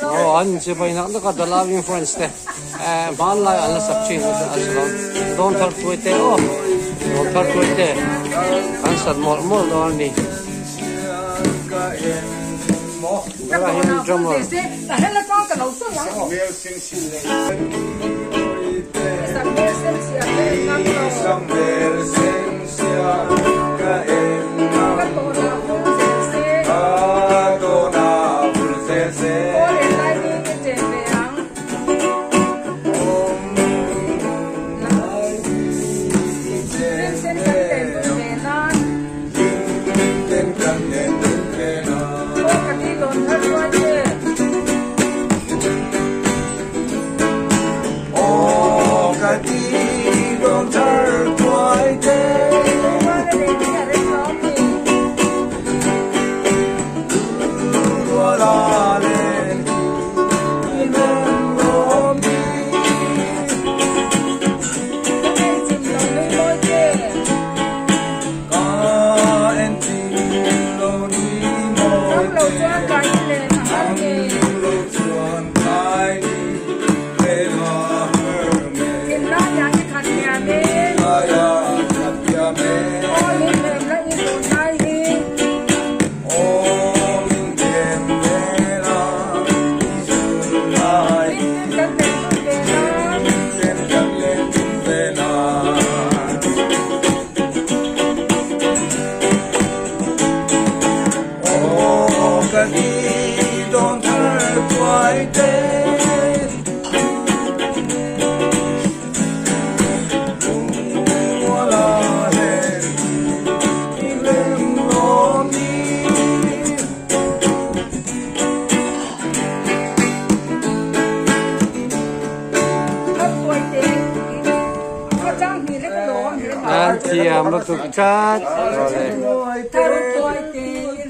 Oh, anh chỉ phải nói là the loving friends thế. Ban lại anh là sắp chín rồi. Don't thar tuổi thế. Oh, don't thar tuổi thế. Anh sát more đó anh đi. Cái này hiện trong rồi. Thì một chút chat rồi